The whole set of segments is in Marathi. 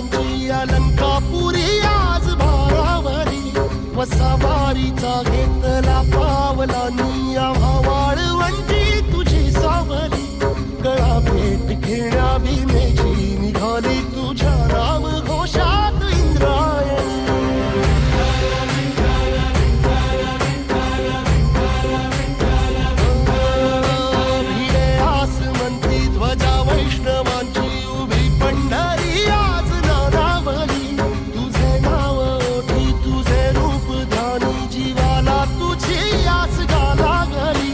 वैष्णवांची अलंकापुरी आज भारावरी वसावारीचा घेतला पावलांनी आम्हा वाळवंटी तुझी सावली गळा भेट घेण्या भीमेची निघाली तुझ्या नाम घोषात इंद्रायणी भिडे आसमंती ध्वजा वैष्णवांची उभी पंढरी आज नादावली तुझे नाव ओठी तुझे रूप ध्यानी जीवाला तुझी आस गाला गली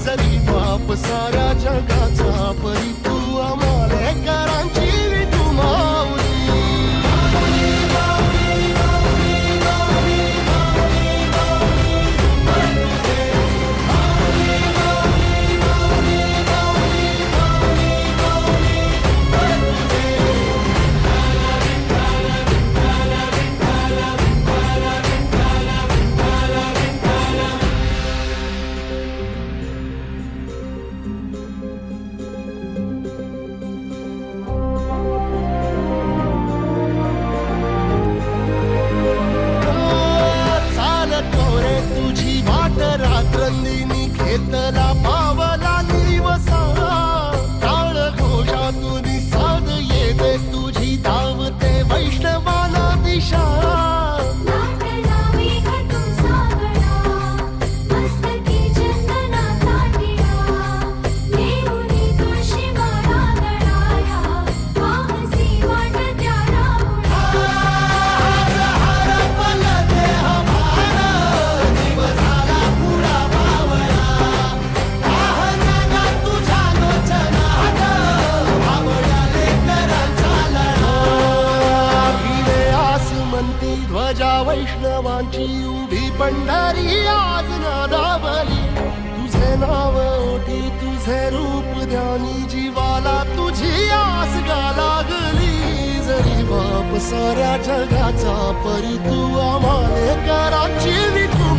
जरी बाप साऱ्या जगाचा परी तू आमालेकरांची विठू माऊली रात्रंदिनी घेतला पावला निवसा टाळ घोषातून साध येते तुझी धावते वैष्णवाला दिशा ध्वजा वैष्णवांची उभी पंढरी आज नादावली तुझे नाव ओठी तुझे रूप ध्यानी जीवाला तुझी आस गा लागली जरी बाप साऱ्या जगाचा परी तू आम्हालेकरांची विठू